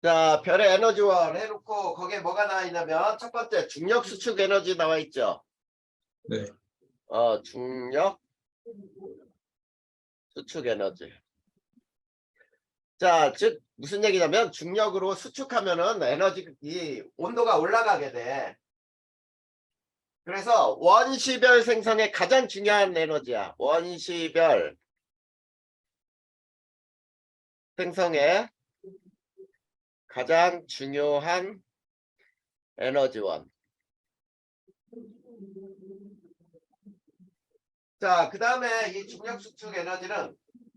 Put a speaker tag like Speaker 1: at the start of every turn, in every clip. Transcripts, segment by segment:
Speaker 1: 자, 별의 에너지원 해놓고 거기에 뭐가 나와 있냐면 첫 번째 중력 수축 에너지 나와 있죠.
Speaker 2: 네.
Speaker 1: 중력 수축 에너지. 자, 즉 무슨 얘기냐면 중력으로 수축하면은 에너지 이 온도가 올라가게 돼. 그래서 원시별 생성의 가장 중요한 에너지야. 원시별 생성의 가장 중요한 에너지원. 자, 그 다음에 이 중력 수축 에너지는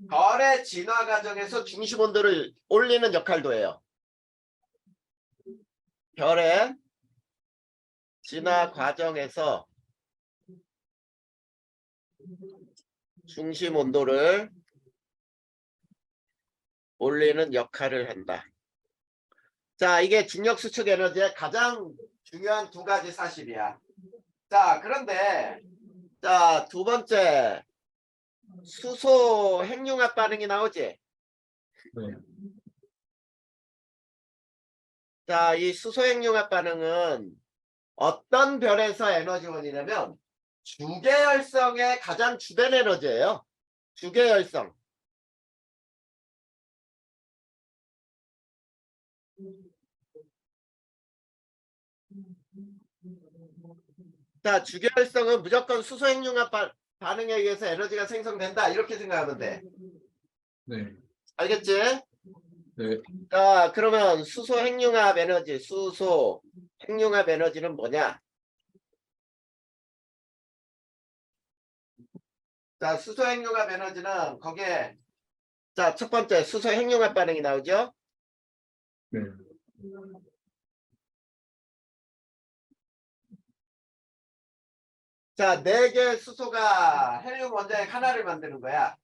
Speaker 1: 별의 진화 과정에서 중심 온도를 올리는 역할도 해요. 별의 진화 과정에서 중심 온도를 올리는 역할을 한다. 자, 이게 중력 수축 에너지의 가장 중요한 두 가지 사실이야. 자, 그런데 자, 두 번째 수소 핵융합 반응이 나오지.
Speaker 2: 네.
Speaker 1: 자, 이 수소 핵융합 반응은 어떤 별에서 에너지원이냐면 주계열성의 가장 주된 에너지예요. 주계열성. 자, 주계열성은 무조건 수소 핵융합 반응에 의해서 에너지가 생성된다. 이렇게 생각하면 돼.
Speaker 2: 네.
Speaker 1: 알겠지?
Speaker 2: 네.
Speaker 1: 자, 그러면 수소 핵융합 에너지, 수소 핵융합 에너지는 뭐냐? 자, 수소 핵융합 에너지는 거기에 자, 첫 번째 수소 핵융합 반응이 나오죠?
Speaker 2: 네.
Speaker 1: 자, 4개 수소가 헬륨 원자핵 하나를 만드는 거야.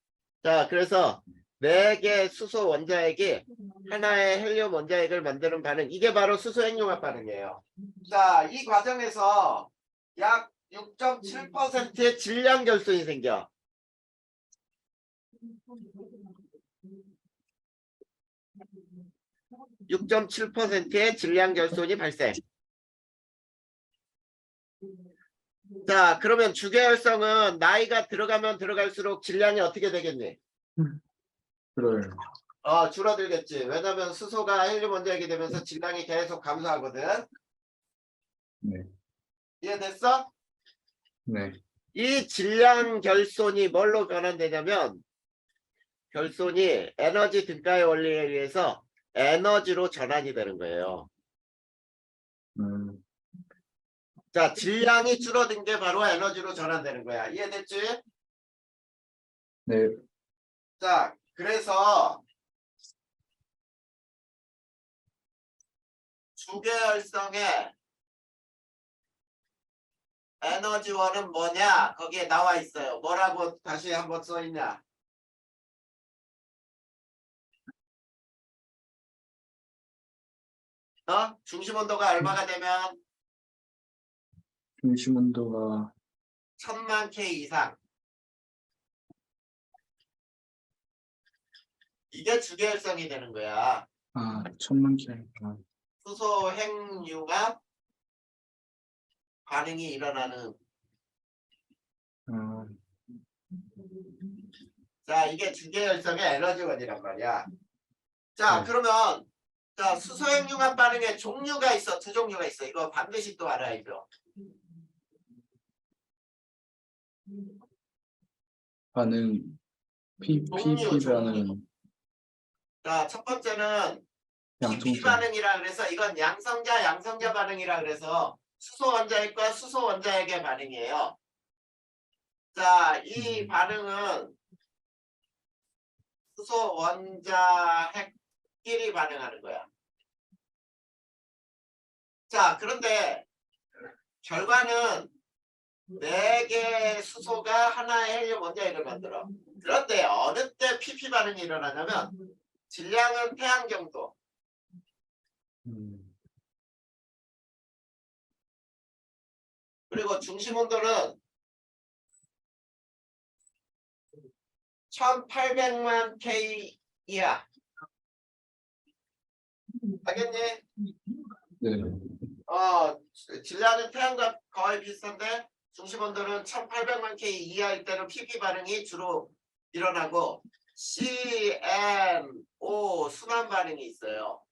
Speaker 1: 자, 그래서 4개 수소 원자핵이 하나의 헬륨 원자핵을 만드는 반응. 이게 바로 수소 핵융합 반응이에요. 자, 이 과정에서 약 6.7%의 질량 결손이 생겨. (6.7%의) 질량 결손이 발생. 자, 그러면 주계열성은 나이가 들어가면 들어갈수록 질량이 어떻게 되겠니?
Speaker 2: 그래요.
Speaker 1: 줄어들겠지. 왜냐면 수소가 헬륨 원자핵이 되면서 질량이 계속 감소하거든.
Speaker 2: 네.
Speaker 1: 이해됐어?
Speaker 2: 네.
Speaker 1: 이 질량 결손이 뭘로 변환되냐면 결손이 에너지 등가의 원리에 의해서 에너지로 전환이 되는 거예요. 자, 질량이 줄어든 게 바로 에너지로 전환되는 거야. 이해됐지?
Speaker 2: 네.
Speaker 1: 자, 그래서 주계열성의 에너지원은 뭐냐? 거기에 나와 있어요. 뭐라고 다시 한번 써 있냐? 중심 온도가 얼마가 되면
Speaker 2: 중심 온도가
Speaker 1: 1000만 K 이상. 이게 주계열성이 되는 거야.
Speaker 2: 1000만 킬로.
Speaker 1: 수소 핵융합 반응이 일어나는. 자, 이게 주계열성의 에너지원이란 말이야. 자,
Speaker 2: 네.
Speaker 1: 그러면 자, 수소 핵융합 반응에 종류가 있어. 두 종류가 있어. 이거 반드시 또 알아야죠.
Speaker 2: 반응
Speaker 1: 종류.
Speaker 2: 반응
Speaker 1: 자, 첫 번째는 PP 반응이라 그래서 이건 양성자 반응이라 그래서 수소 원자핵과 수소 원자핵의 반응이에요. 자, 이 반응은 수소 원자핵끼리 반응하는 거야. 자, 그런데 결과는 4개의 수소가 하나의 헬륨 원자핵을 만들어. 그런데 어느 때 PP 반응이 일어나냐면 질량은 태양 정도. 그리고 중심 온도는 1800만 K 이하. 알겠니?
Speaker 2: 네.
Speaker 1: 질량은 태양과 거의 비슷한데 중심 온도는 1800만 K 이하일 때는 PP 반응이 주로 일어나고 CNO 순환 반응이 있어요.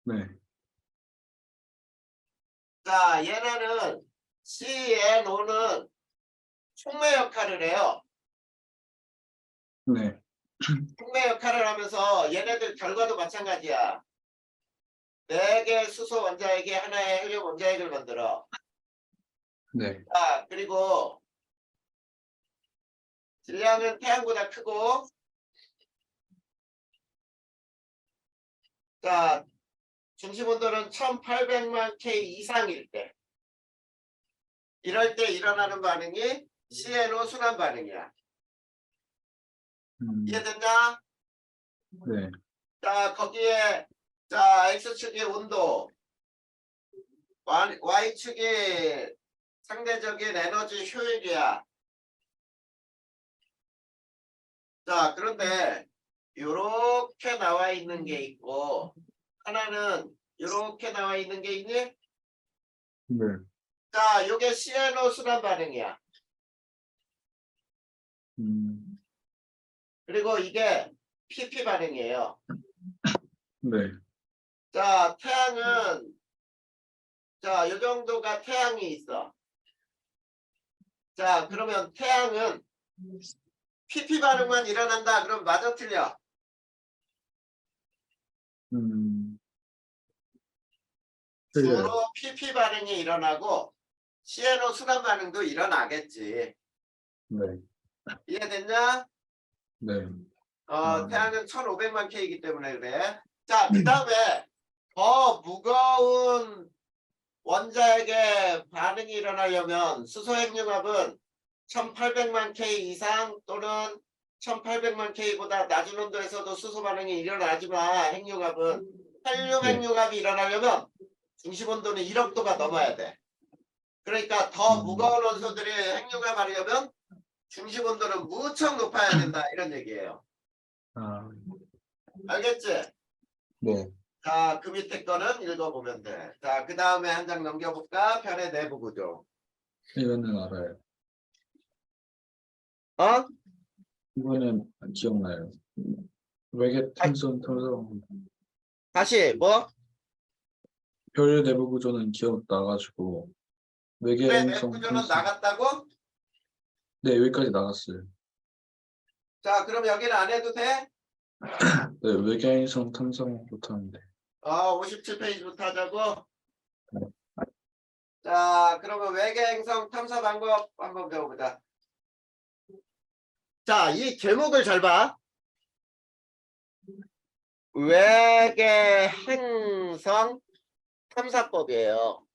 Speaker 2: 네.
Speaker 1: 자, 얘네는 CNO는 촉매 역할을 해요.
Speaker 2: 네.
Speaker 1: 촉매 역할을 하면서 얘네들 결과도 마찬가지야. 4개 수소 원자액이 하나의 헬륨 원자액을 만들어.
Speaker 2: 네.
Speaker 1: 자, 그리고 질량은 태양보다 크고, 자, 중심 온도는 1800만 K 이상일 때. 이럴 때 일어나는 반응이 CNO 순환 반응이야. 이해됐냐?
Speaker 2: 네.
Speaker 1: 자, 거기에, 자, X축이 온도, Y축이 상대적인 에너지 효율이야. 자, 그런데 요렇게 나와 있는 게 있고 하나는 요렇게 나와 있는 게 있니?
Speaker 2: 네.
Speaker 1: 자, 요게 CNO 순환 반응이야. 그리고 이게 PP 반응이에요.
Speaker 2: 네.
Speaker 1: 자, 태양은 자, 요 정도가 태양이 있어. 자, 그러면 태양은 PP 반응만 일어난다. 그럼 맞아 틀려?
Speaker 2: 틀려요.
Speaker 1: 주로 PP 반응이 일어나고 CNO 순환 반응도 일어나겠지.
Speaker 2: 네.
Speaker 1: 이해됐냐?
Speaker 2: 네.
Speaker 1: 태양은 1500만 K이기 때문에 그래. 자, 그 다음에 더 무거운 원자에게 반응이 일어나려면 수소 핵융합은 1800만 K 이상 또는 1800만 K보다 낮은 온도에서도 수소 반응이 일어나지만 핵융합은 헬륨
Speaker 2: 네.
Speaker 1: 핵융합이 일어나려면 중심 온도는 1억 도가 넘어야 돼. 그러니까 더 무거운 원소들이 핵융합하려면 중심 온도는 무척 높아야 된다 이런 얘기예요. 알겠지?
Speaker 2: 네.
Speaker 1: 자, 그 밑에 거는 읽어보면 돼. 자, 그 다음에 한 장 넘겨볼까? 별의 내부 구조.
Speaker 2: 이거는 알아요.
Speaker 1: 어?
Speaker 2: 이거는 기억나요. 외계탐선 탐정
Speaker 1: 다시 뭐?
Speaker 2: 별 내부 구조는 기억나가지고 외계
Speaker 1: 별의 내부
Speaker 2: 행성
Speaker 1: 구조는
Speaker 2: 탐사.
Speaker 1: 나갔다고?
Speaker 2: 네, 여기까지 나갔어요.
Speaker 1: 자, 그럼 여기는 안 해도 돼?
Speaker 2: 네, 외계 행성 탐정 못하는데.
Speaker 1: 57페이지부터 하자고.
Speaker 2: 네.
Speaker 1: 자, 그러면 외계 행성 탐사 방법 한번 배워보자. 자, 이 제목을 잘 봐. 외계 행성 탐사법이에요.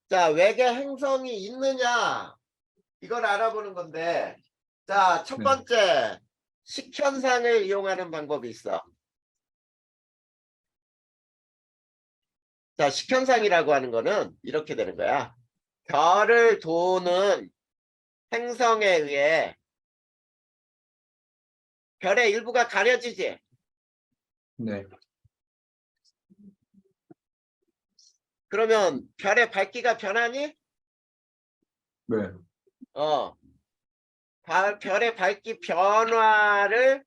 Speaker 1: 자, 외계 행성이 있느냐? 이걸 알아보는 건데. 자, 첫
Speaker 2: 네.
Speaker 1: 번째, 식현상을 이용하는 방법이 있어. 자, 식현상이라고 하는 거는 이렇게 되는 거야. 별을 도는 행성에 의해 별의 일부가 가려지지.
Speaker 2: 네.
Speaker 1: 그러면 별의 밝기가 변하니?
Speaker 2: 네.
Speaker 1: 별의 밝기 변화를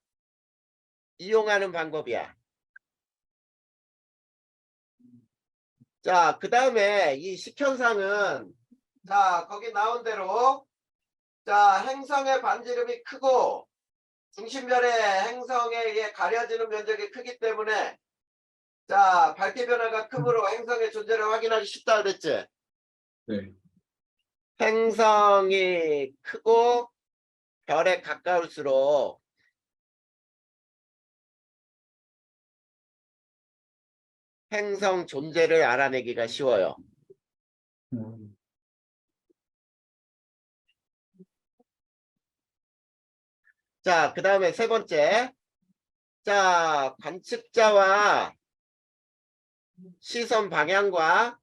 Speaker 1: 이용하는 방법이야. 자, 그 다음에 이 식현상은 자, 거기 나온 대로 자, 행성의 반지름이 크고 중심별의 행성에 의해 가려지는 면적이 크기 때문에 자, 밝기 변화가 크므로 행성의 존재를 확인하기 쉽다 그랬지?
Speaker 2: 네.
Speaker 1: 행성이 크고 별에 가까울수록 행성 존재를 알아내기가 쉬워요. 자, 그 다음에 세 번째. 자, 관측자와 시선 방향과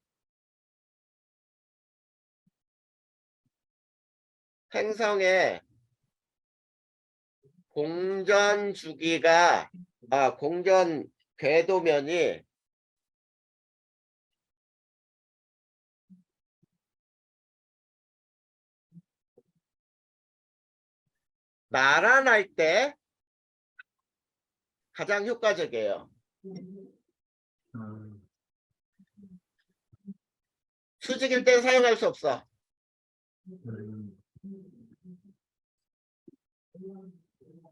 Speaker 1: 행성의 공전 주기가, 공전 궤도면이 나란할 때 가장 효과적이에요.
Speaker 2: 음,
Speaker 1: 수직일 때 사용할 수 없어.
Speaker 2: 음,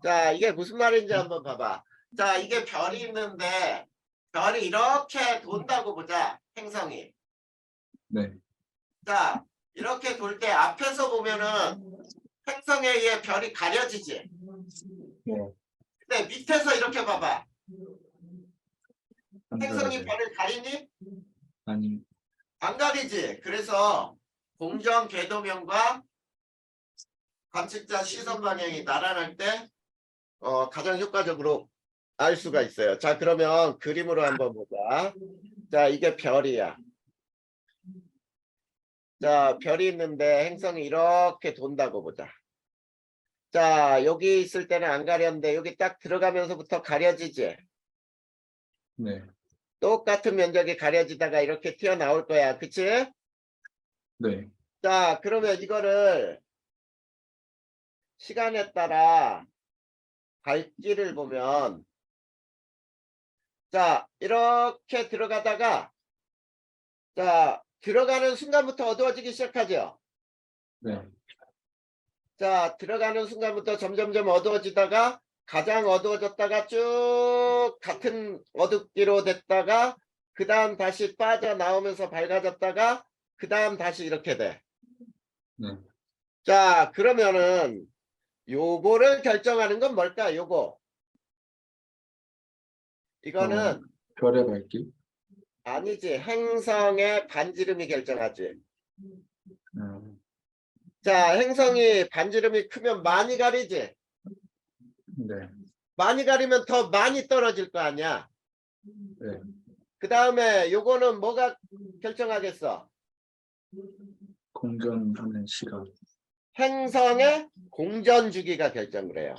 Speaker 1: 자, 이게 무슨 말인지 한번 봐봐. 자, 이게 별이 있는데 별이 이렇게 돈다고 보자. 행성이.
Speaker 2: 네.
Speaker 1: 자, 이렇게 돌 때 앞에서 보면은 행성에 의해 별이 가려지지.
Speaker 2: 네.
Speaker 1: 근데 밑에서 이렇게 봐봐.
Speaker 2: 안
Speaker 1: 행성이
Speaker 2: 그러세요.
Speaker 1: 별을 가리니?
Speaker 2: 아니,
Speaker 1: 안 가리지. 그래서 공정 궤도면과 관측자 시선 방향이 나란할 때 가장 효과적으로 알 수가 있어요. 자, 그러면 그림으로 한번 보자. 자, 이게 별이야. 자, 별이 있는데 행성이 이렇게 돈다고 보자. 자, 여기 있을 때는 안 가렸는데 여기 딱 들어가면서부터 가려지지.
Speaker 2: 네.
Speaker 1: 똑같은 면적이 가려지다가 이렇게 튀어나올 거야. 그치?
Speaker 2: 네.
Speaker 1: 자, 그러면 이거를 시간에 따라 밝기를 보면 자, 이렇게 들어가다가 자, 들어가는 순간부터 어두워지기 시작하죠.
Speaker 2: 네.
Speaker 1: 자, 들어가는 순간부터 점점점 어두워지다가 가장 어두워졌다가 쭉 같은 어둡기로 됐다가 그 다음 다시 빠져나오면서 밝아졌다가 그 다음 다시 이렇게 돼.
Speaker 2: 네.
Speaker 1: 자, 그러면은 요거를 결정하는 건 뭘까? 요거. 이거는
Speaker 2: 별의 밝기?
Speaker 1: 아니지. 행성의 반지름이 결정하지.
Speaker 2: 음,
Speaker 1: 자, 행성이 반지름이 크면 많이 가리지.
Speaker 2: 네.
Speaker 1: 많이 가리면 더 많이 떨어질 거 아니야.
Speaker 2: 네.
Speaker 1: 그 다음에 요거는 뭐가 결정하겠어?
Speaker 2: 공전하는 시간.
Speaker 1: 행성의 공전 주기가 결정을 해요.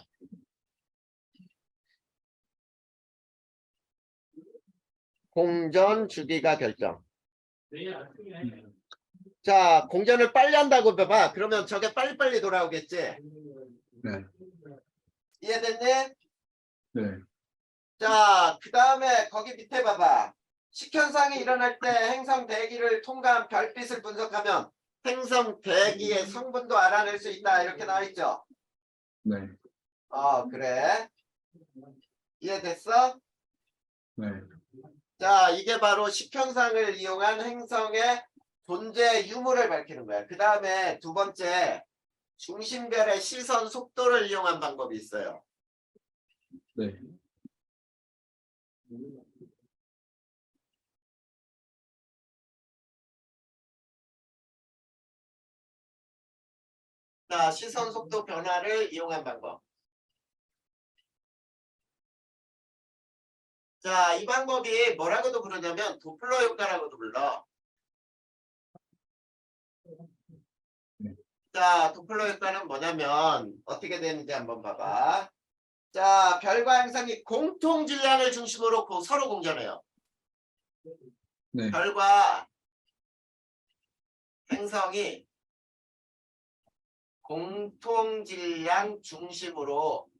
Speaker 1: 공전 주기가 결정. 자, 공전을 빨리 한다고 봐봐. 그러면 저게 빨리빨리 돌아오겠지.
Speaker 2: 네.
Speaker 1: 이해됐니?
Speaker 2: 네.
Speaker 1: 자, 그 다음에 거기 밑에 봐봐. 식현상이 일어날 때 행성 대기를 통과한 별빛을 분석하면 행성 대기의 성분도 알아낼 수 있다. 이렇게 나와 있죠.
Speaker 2: 네.
Speaker 1: 그래. 이해됐어?
Speaker 2: 네.
Speaker 1: 자, 이게 바로 식현상을 이용한 행성의 존재 유무를 밝히는 거야. 그 다음에 두 번째, 중심별의 시선 속도를 이용한 방법이 있어요.
Speaker 2: 네.
Speaker 1: 자, 시선 속도 변화를 이용한 방법. 자, 이 방법이 뭐라고도 부르냐면 도플러 효과라고도 불러.
Speaker 2: 네.
Speaker 1: 자, 도플러 효과는 뭐냐면 어떻게 되는지 한번 봐봐. 자, 별과 행성이 공통 질량을 중심으로 서로 공전해요.
Speaker 2: 네.
Speaker 1: 별과 행성이 공통 질량 중심으로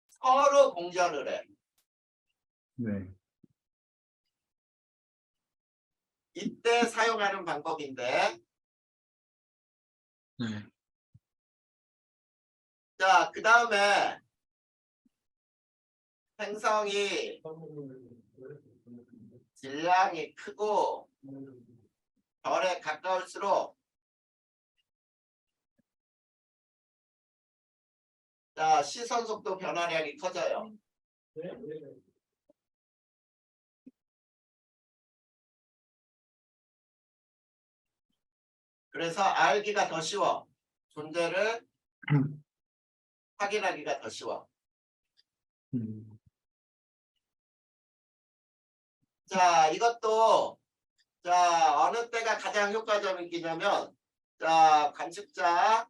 Speaker 1: 서로 공전을 해.
Speaker 2: 네.
Speaker 1: 이때 사용하는 방법인데,
Speaker 2: 네.
Speaker 1: 자, 그 다음에 행성이 질량이 크고 별에 가까울수록 자, 시선 속도 변화량이 커져요. 그래서 알기가 더 쉬워. 존재를 확인하기가 더 쉬워.
Speaker 2: 음,
Speaker 1: 자, 이것도 자, 어느 때가 가장 효과적이냐면 자, 관측자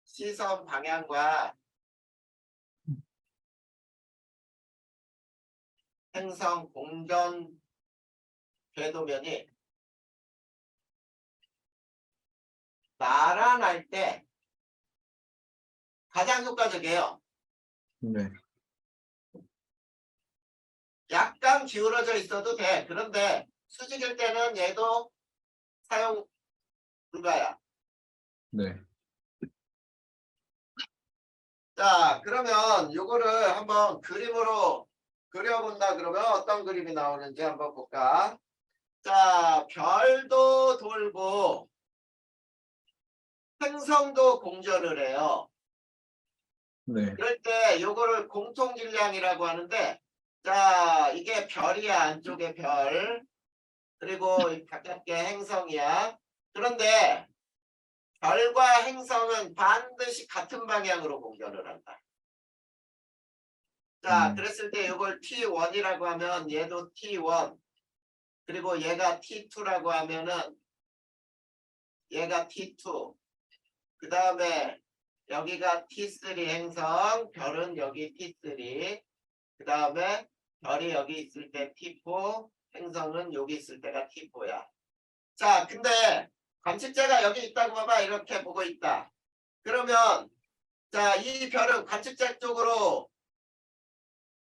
Speaker 1: 시선 방향과 행성 공전 궤도면이 나란할 때 가장 효과적이에요.
Speaker 2: 네.
Speaker 1: 약간 기울어져 있어도 돼. 그런데 수직일 때는 얘도 사용 불가야.
Speaker 2: 네.
Speaker 1: 자, 그러면 요거를 한번 그림으로 그려본다 그러면 어떤 그림이 나오는지 한번 볼까? 자, 별도 돌고 행성도 공전을 해요.
Speaker 2: 네.
Speaker 1: 그럴 때 요거를 공통질량이라고 하는데, 자, 이게 별이야. 안쪽에 별. 그리고 가깝게 행성이야. 그런데 별과 행성은 반드시 같은 방향으로 공전을 한다. 자, 그랬을 때 이걸 T1이라고 하면 얘도 T1, 그리고 얘가 T2라고 하면은 얘가 T2, 그 다음에 여기가 T3 행성, 별은 여기 T3, 그 다음에 별이 여기 있을 때 T4, 행성은 여기 있을 때가 T4야. 자, 근데 관측자가 여기 있다고 봐봐. 이렇게 보고 있다. 그러면 자, 이 별은 관측자 쪽으로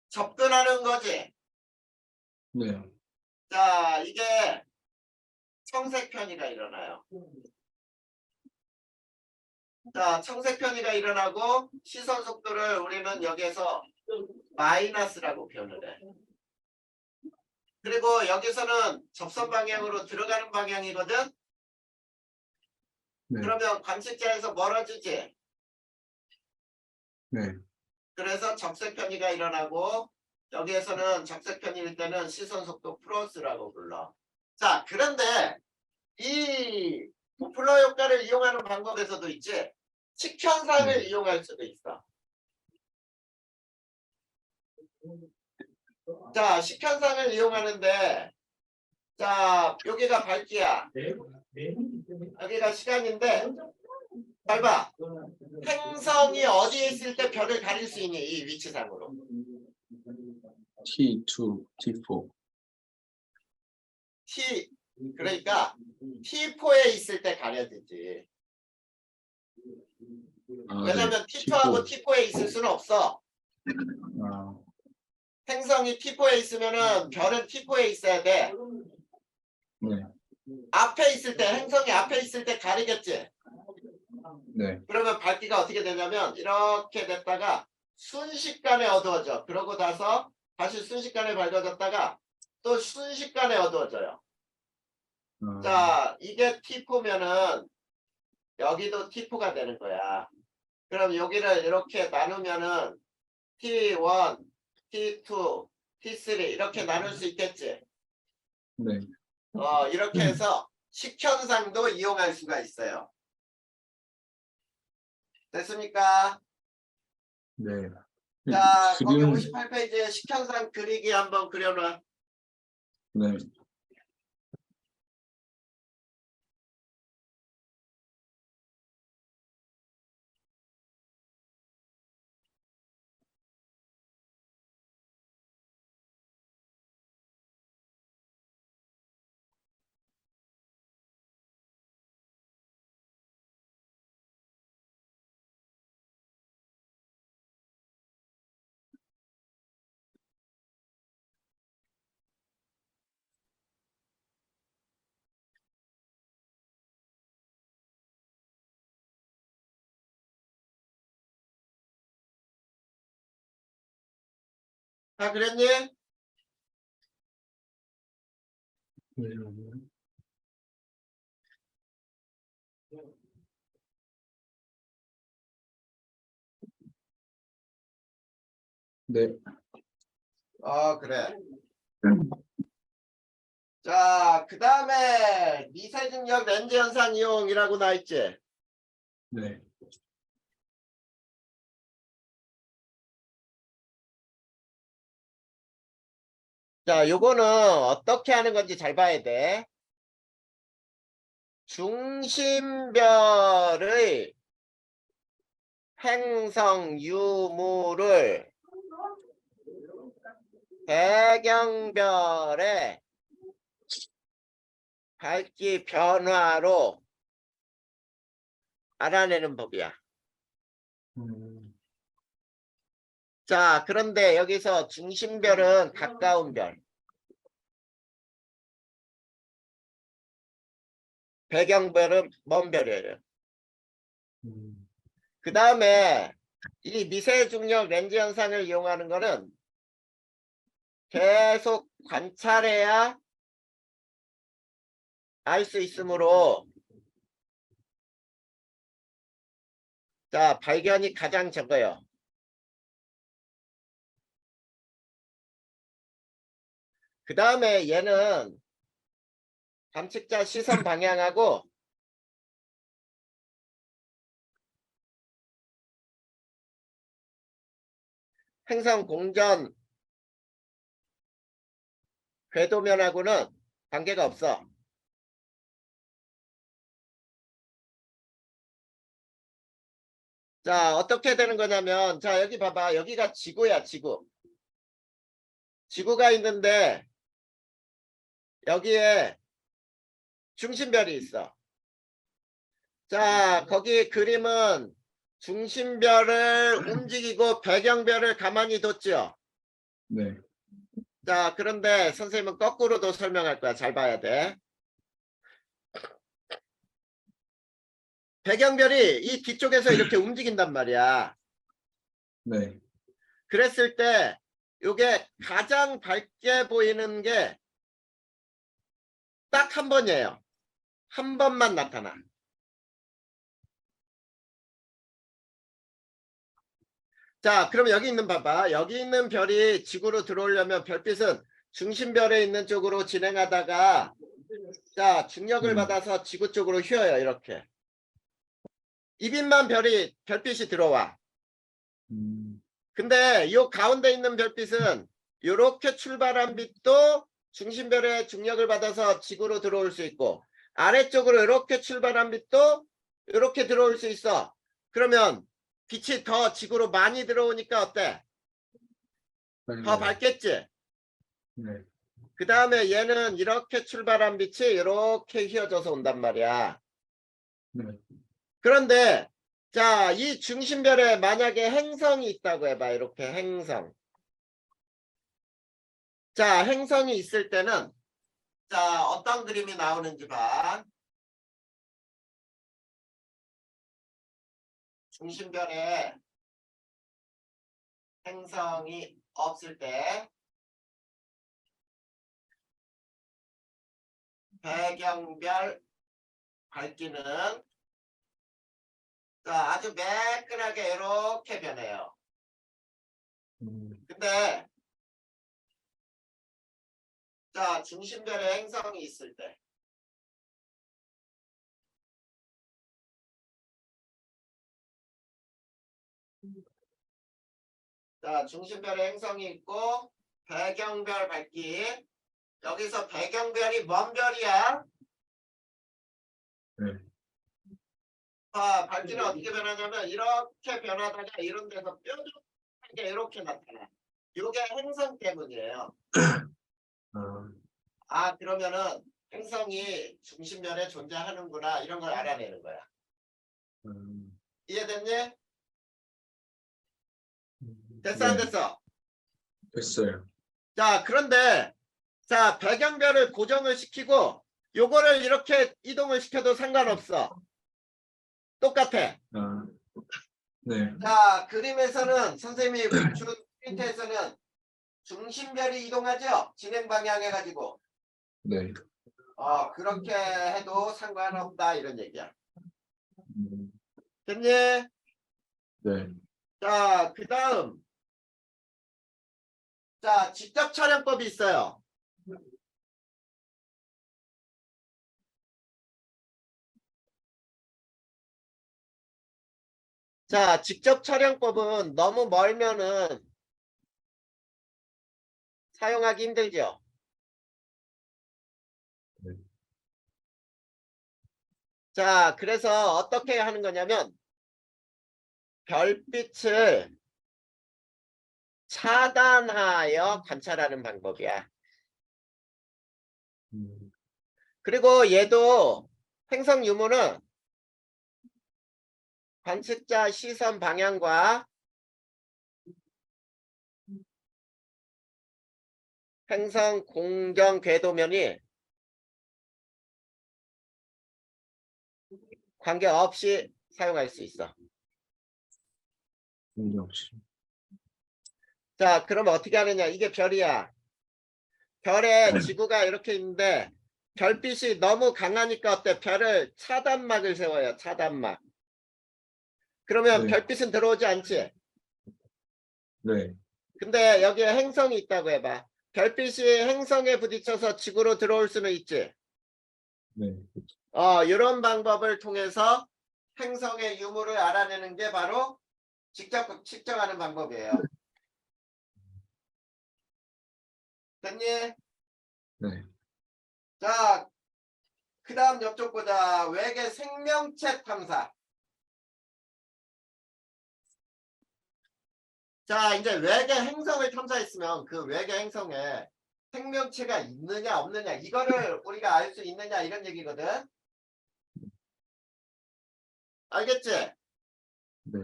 Speaker 1: 접근하는 거지.
Speaker 2: 네.
Speaker 1: 자, 이게 청색 편의가 일어나요. 자, 청색 편의가 일어나고 시선 속도를 우리는 여기에서 마이너스라고 표현을 해. 그리고 여기서는 접선 방향으로 들어가는 방향이거든.
Speaker 2: 네.
Speaker 1: 그러면 관측자에서 멀어지지.
Speaker 2: 네.
Speaker 1: 그래서 적색 편의가 일어나고 여기에서는 적색 편의일 때는 시선 속도 플러스라고 불러. 자, 그런데 이 도플러 효과를 이용하는 방법에서도 있지. 식현상을
Speaker 2: 네.
Speaker 1: 이용할 수도 있어. 자, 식현상을 이용하는데 자, 여기가 밝기야. 여기가 시간인데 잘 봐. 행성이 어디에 있을 때 별을 가릴 수 있니? 이 위치상으로.
Speaker 2: T2, T4.
Speaker 1: T 그러니까 T4에 있을 때 가려지지.
Speaker 2: 아,
Speaker 1: 왜냐면
Speaker 2: 네.
Speaker 1: T2하고
Speaker 2: T4.
Speaker 1: T4에 있을 수는 없어.
Speaker 2: 아,
Speaker 1: 행성이 T4에 있으면은 별은 T4에 있어야 돼.
Speaker 2: 네.
Speaker 1: 앞에 있을 때 행성이 앞에 있을 때 가리겠지.
Speaker 2: 네.
Speaker 1: 그러면 밝기가 어떻게 되냐면 이렇게 됐다가 순식간에 어두워져. 그러고 나서 다시 순식간에 밝아졌다가 또 순식간에 어두워져요.
Speaker 2: 아,
Speaker 1: 자, 이게 T4면은 여기도 T4가 되는 거야. 그럼 여기를 이렇게 나누면은 T1, T2, T3 이렇게 나눌 수 있겠지.
Speaker 2: 네.
Speaker 1: 이렇게 해서 식현상도 이용할 수가 있어요. 됐습니까?
Speaker 2: 네.
Speaker 1: 자, 거기
Speaker 2: 그림,
Speaker 1: 58페이지에 식현상 그리기 한번 그려놔.
Speaker 2: 네.
Speaker 1: 다 그랬니?
Speaker 2: 네.
Speaker 1: 그래. 자, 그 다음에 미세중력 렌즈 현상 이용이라고 나 있지.
Speaker 2: 네.
Speaker 1: 자, 요거는 어떻게 하는 건지 잘 봐야 돼. 중심별의 행성 유무를 배경별의 밝기 변화로 알아내는 법이야. 자, 그런데 여기서 중심별은 가까운 별, 배경별은 먼 별이에요. 그 다음에 이 미세 중력 렌즈 현상을 이용하는 거는 계속 관찰해야 알 수 있으므로, 자, 발견이 가장 적어요. 그 다음에 얘는 관측자 시선 방향하고 행성 공전 궤도면하고는 관계가 없어. 자, 어떻게 되는 거냐면, 자, 여기 봐봐. 여기가 지구야, 지구. 지구가 있는데 여기에 중심별이 있어. 자, 거기 그림은 중심별을 움직이고 배경별을 가만히 뒀죠.
Speaker 2: 네.
Speaker 1: 자, 그런데 선생님은 거꾸로도 설명할 거야. 잘 봐야 돼. 배경별이 이 뒤쪽에서 이렇게 움직인단 말이야.
Speaker 2: 네.
Speaker 1: 그랬을 때 이게 가장 밝게 보이는 게 딱 한 번이에요. 한 번만 나타나. 자, 그럼 여기 있는 봐봐. 여기 있는 별이 지구로 들어오려면 별빛은 중심별에 있는 쪽으로 진행하다가, 자, 중력을 받아서 지구 쪽으로 휘어요. 이렇게. 이빈만 별빛이 들어와. 근데 이 가운데 있는 별빛은 이렇게 출발한 빛도 중심별의 중력을 받아서 지구로 들어올 수 있고, 아래쪽으로 이렇게 출발한 빛도 이렇게 들어올 수 있어. 그러면 빛이 더 지구로 많이 들어오니까 어때? 더 밝겠지?
Speaker 2: 네.
Speaker 1: 그 다음에 얘는 이렇게 출발한 빛이 이렇게 휘어져서 온단 말이야.
Speaker 2: 네.
Speaker 1: 그런데 자, 이 중심별에 만약에 행성이 있다고 해봐. 이렇게 행성. 자, 행성이 있을 때는, 자, 어떤 그림이 나오는지 봐. 중심별에 행성이 없을 때 배경별 밝기는, 자, 아주 매끈하게 이렇게 변해요. 근데 자, 중심별에 행성이 있을 때, 자, 중심별에 행성이 있고 배경별 밝기, 여기서 배경별이 먼 별이야.
Speaker 2: 네.
Speaker 1: 아, 밝기는 어떻게 변하냐면 이렇게 변하다가 이런 데서 뾰족하게 이렇게 나타나. 이게 행성 때문이에요. 아, 그러면은 행성이 중심별에 존재하는구나, 이런 걸 알아내는 거야. 이해됐니? 됐어, 안
Speaker 2: 네.
Speaker 1: 됐어?
Speaker 2: 됐어요.
Speaker 1: 자, 그런데 자, 배경별을 고정을 시키고 요거를 이렇게 이동을 시켜도 상관없어. 똑같아.
Speaker 2: 네.
Speaker 1: 자, 그림에서는 선생님이 준 프린트에서는 중심별이 이동하죠? 진행 방향 해가지고.
Speaker 2: 네.
Speaker 1: 그렇게 해도 상관없다, 이런 얘기야. 됐니?
Speaker 2: 네.
Speaker 1: 자, 그 다음. 자, 직접 촬영법이 있어요. 자, 직접 촬영법은 너무 멀면은 사용하기 힘들죠.
Speaker 2: 네.
Speaker 1: 자, 그래서 어떻게 하는 거냐면 별빛을 차단하여 관찰하는 방법이야.
Speaker 2: 음,
Speaker 1: 그리고 얘도 행성 유무는 관측자 시선 방향과 행성 공정 궤도면이 관계없이 사용할 수 있어.
Speaker 2: 역시.
Speaker 1: 자, 그러면 어떻게 하느냐? 이게 별이야. 별에
Speaker 2: 네.
Speaker 1: 지구가 이렇게 있는데 별빛이 너무 강하니까 어때? 별을 차단막을 세워요. 차단막. 그러면
Speaker 2: 네.
Speaker 1: 별빛은 들어오지 않지?
Speaker 2: 네.
Speaker 1: 근데 여기에 행성이 있다고 해봐. 별빛이 행성에 부딪혀서 지구로 들어올 수는 있지.
Speaker 2: 네.
Speaker 1: 이런 방법을 통해서 행성의 유무를 알아내는 게 바로 직접 측정하는 방법이에요. 됐니?
Speaker 2: 네.
Speaker 1: 자, 그 다음 옆쪽 보자. 외계 생명체 탐사. 자, 이제 외계 행성을 탐사했으면 그 외계 행성에 생명체가 있느냐 없느냐 이거를 우리가 알 수 있느냐 이런 얘기거든. 알겠지?
Speaker 2: 네.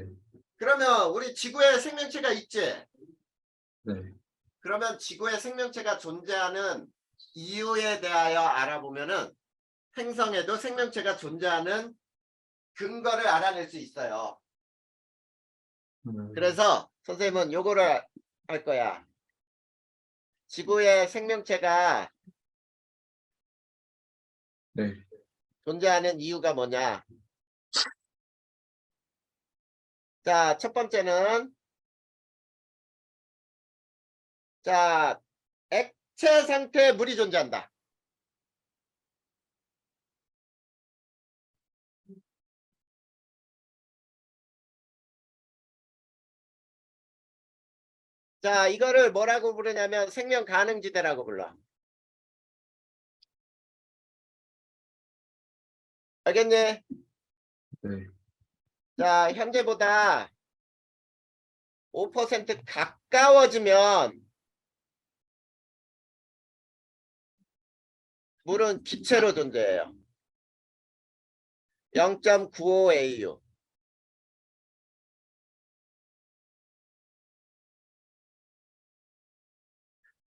Speaker 1: 그러면 우리 지구에 생명체가 있지?
Speaker 2: 네.
Speaker 1: 그러면 지구에 생명체가 존재하는 이유에 대하여 알아보면은 행성에도 생명체가 존재하는 근거를 알아낼 수 있어요. 그래서 선생님은 요거를 할 거야. 지구에 생명체가
Speaker 2: 네.
Speaker 1: 존재하는 이유가 뭐냐? 자, 첫 번째는 자, 액체 상태에 물이 존재한다. 자, 이거를 뭐라고 부르냐면 생명 가능지대라고 불러. 알겠니?
Speaker 2: 네.
Speaker 1: 자, 현재보다 5% 가까워지면 물은 기체로 존재해요. 0.95 AU.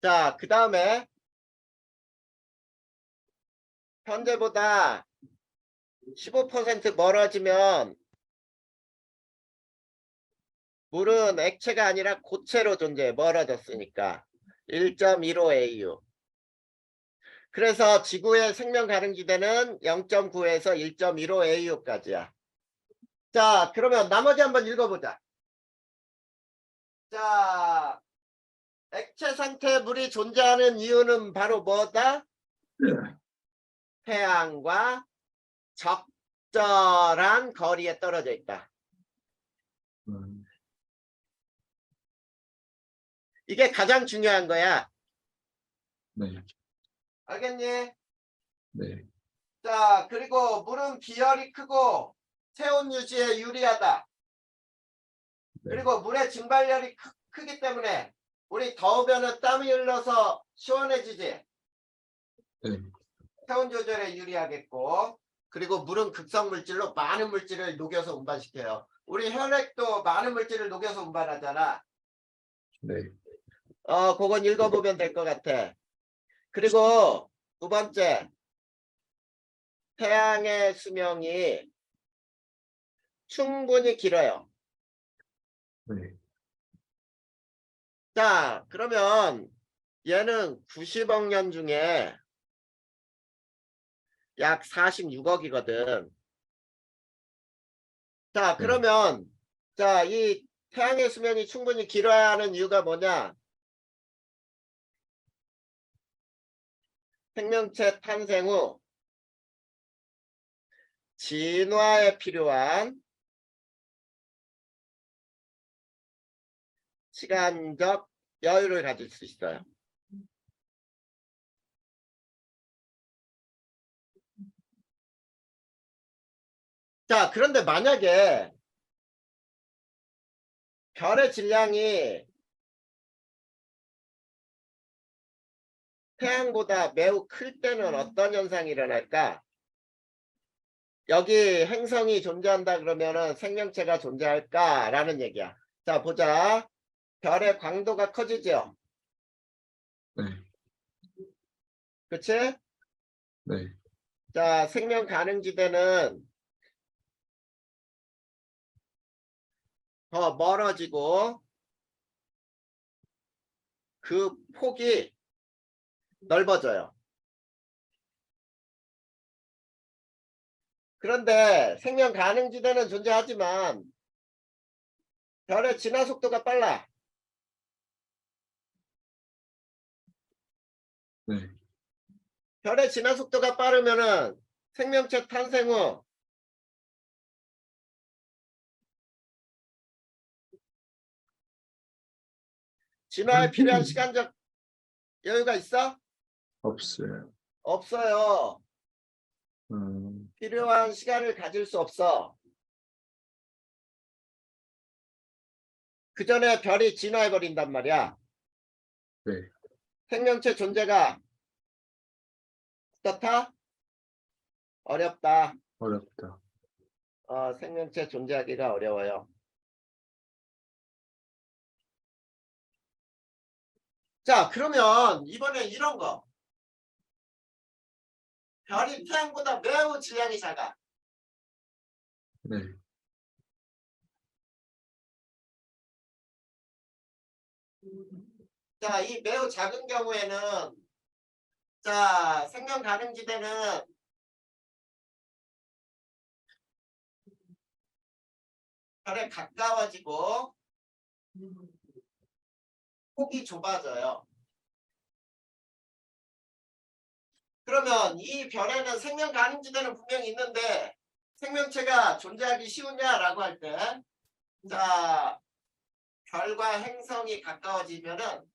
Speaker 1: 자, 그 다음에 현재보다 15% 멀어지면 물은 액체가 아니라 고체로 존재해. 멀어졌으니까. 1.15 AU. 그래서 지구의 생명 가능지대는 0.9에서 1.15 AU까지야. 자, 그러면 나머지 한번 읽어보자. 자, 액체 상태에 물이 존재하는 이유는 바로 뭐다? 태양과 적절한 거리에 떨어져 있다. 이게 가장 중요한 거야.
Speaker 2: 네.
Speaker 1: 알겠니?
Speaker 2: 네.
Speaker 1: 자, 그리고 물은 기혈이 크고 체온 유지에 유리하다.
Speaker 2: 네.
Speaker 1: 그리고 물의 증발열이 크기 때문에 우리 더우면 땀이 흘러서 시원해지지.
Speaker 2: 네.
Speaker 1: 체온 조절에 유리하겠고, 그리고 물은 극성 물질로 많은 물질을 녹여서 운반시켜요. 우리 혈액도 많은 물질을 녹여서 운반하잖아.
Speaker 2: 네.
Speaker 1: 그건 읽어보면 될 것 같아. 그리고 두 번째, 태양의 수명이 충분히 길어요.
Speaker 2: 네.
Speaker 1: 자, 그러면 얘는 90억 년 중에 약 46억이거든. 자,
Speaker 2: 네.
Speaker 1: 그러면 자, 이 태양의 수명이 충분히 길어야 하는 이유가 뭐냐? 생명체 탄생 후 진화에 필요한 시간적 여유를 가질 수 있어요. 자, 그런데 만약에 별의 질량이 태양보다 매우 클 때는 어떤 현상이 일어날까? 여기 행성이 존재한다 그러면은 생명체가 존재할까라는 얘기야. 자, 보자. 별의 광도가 커지죠.
Speaker 2: 네.
Speaker 1: 그치?
Speaker 2: 네.
Speaker 1: 자, 생명 가능지대는 더 멀어지고 그 폭이 넓어져요. 그런데 생명 가능지대는 존재하지만 별의 진화 속도가 빨라.
Speaker 2: 네.
Speaker 1: 별의 진화 속도가 빠르면은 생명체 탄생 후 진화에 필요한 시간적 여유가 있어?
Speaker 2: 없어요.
Speaker 1: 없어요. 필요한 시간을 가질 수 없어. 그 전에 별이 진화해 버린단 말이야.
Speaker 2: 네.
Speaker 1: 생명체 존재가 어떻다? 어렵다.
Speaker 2: 어렵다.
Speaker 1: 생명체 존재하기가 어려워요. 자, 그러면 이번에 이런 거. 별이 태양보다 매우 질량이 작아.
Speaker 2: 네.
Speaker 1: 자, 이 매우 작은 경우에는 자, 생명 가능지대는 별에 가까워지고 폭이 좁아져요. 그러면 이 별에는 생명 가능지대는 분명히 있는데 생명체가 존재하기 쉬우냐라고 할 때, 자, 별과 행성이 가까워지면은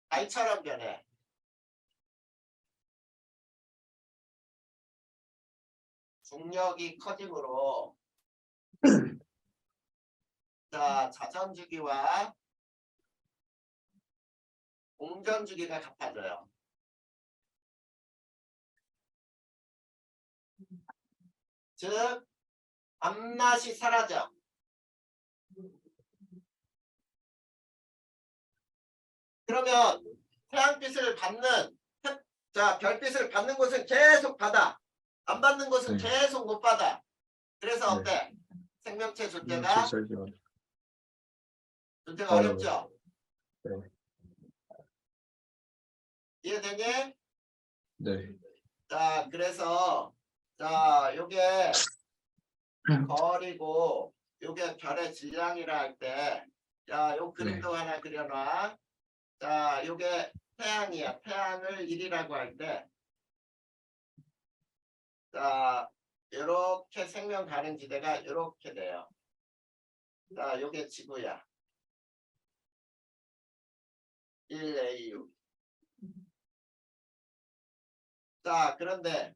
Speaker 1: 달처럼 변해. 중력이 커지므로 자, 자전주기와 공전주기가 같아져요. 즉, 밤낮이 사라져. 그러면 태양빛을 받는, 자, 별빛을 받는 곳은 계속 받아. 안 받는 곳은
Speaker 2: 네.
Speaker 1: 계속 못 받아. 그래서
Speaker 2: 네.
Speaker 1: 어때? 생명체 존재가
Speaker 2: 질서가 어려워요.
Speaker 1: 어렵죠?
Speaker 2: 네.
Speaker 1: 이해되니?
Speaker 2: 네.
Speaker 1: 자, 그래서 자, 요게 거리고 요게 별의 질량이라 할 때, 자, 요 그림도 하나 그려놔. 자, 요게 태양이야. 태양을 1이라고 할 때, 자, 요렇게 생명 가능지대가 요렇게 돼요. 자, 요게 지구야. 1AU. 자, 그런데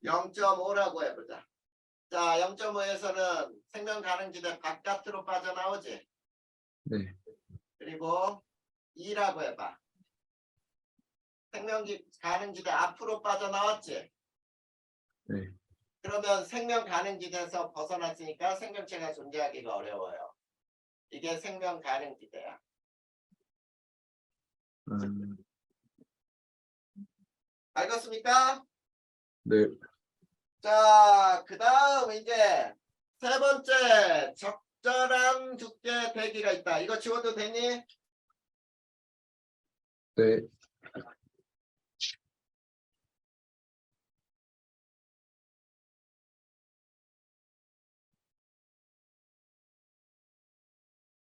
Speaker 1: 0.5라고 해보자. 자, 0.5에서는 생명 가능지대 바깥으로 빠져나오지.
Speaker 2: 네.
Speaker 1: 그리고 2라고 해봐. 생명 가능지대 앞으로 빠져나왔지.
Speaker 2: 네.
Speaker 1: 그러면 생명 가능지대에서 벗어났으니까 생명체가 존재하기가 어려워요. 이게 생명 가능지대야. 알겠습니까?
Speaker 2: 네.
Speaker 1: 자, 그 다음 이제 세 번째, 적절한 두께 대기가 있다. 이거 지워도 되니?
Speaker 2: 네.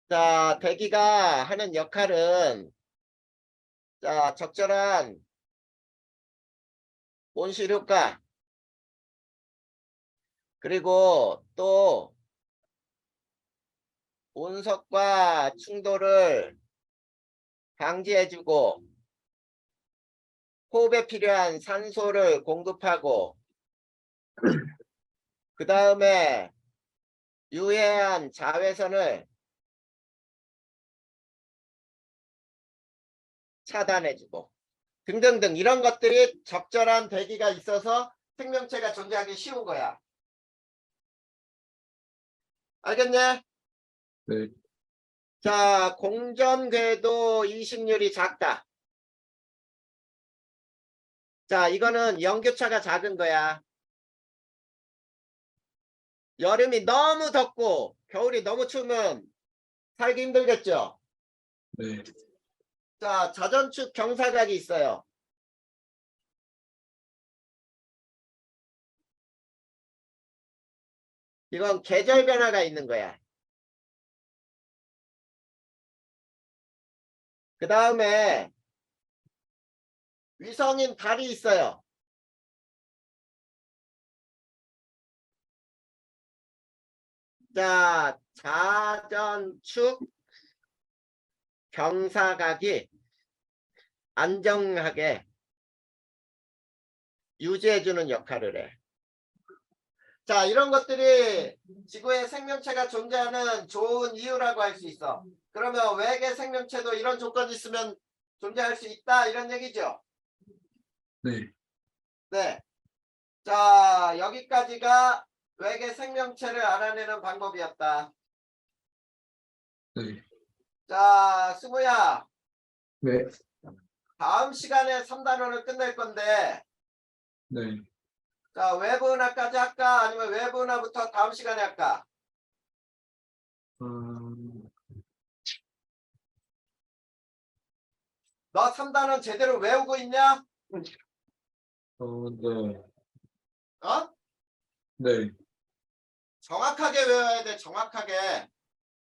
Speaker 1: 자, 대기가 하는 역할은, 자, 적절한 온실 효과, 그리고 또 온석과 충돌을 방지해주고, 호흡에 필요한 산소를 공급하고, 그 다음에 유해한 자외선을 차단해주고 등등등 이런 것들이 적절한 대기가 있어서 생명체가 존재하기 쉬운 거야. 알겠니?
Speaker 2: 네.
Speaker 1: 자, 공전 궤도 이식률이 작다. 자, 이거는 연교차가 작은 거야. 여름이 너무 덥고 겨울이 너무 추우면 살기 힘들겠죠?
Speaker 2: 네.
Speaker 1: 자, 자전축 경사각이 있어요. 이건 계절 변화가 있는 거야. 그 다음에 위성인 달이 있어요. 자, 자전축 경사각이 안정하게 유지해주는 역할을 해. 자, 이런 것들이 지구에 생명체가 존재하는 좋은 이유라고 할 수 있어. 그러면 외계 생명체도 이런 조건이 있으면 존재할 수 있다 이런 얘기죠.
Speaker 2: 네.
Speaker 1: 네. 자, 여기까지가 외계 생명체를 알아내는 방법이었다.
Speaker 2: 네.
Speaker 1: 자, 승우야.
Speaker 2: 네.
Speaker 1: 다음 시간에 3단원을 끝낼 건데
Speaker 2: 네.
Speaker 1: 자, 외부 은하까지 할까? 아니면 외부 은하부터 다음 시간에 할까? 너 3단원 제대로 외우고 있냐?
Speaker 2: 네.
Speaker 1: 어?
Speaker 2: 네.
Speaker 1: 정확하게 외워야 돼. 정확하게.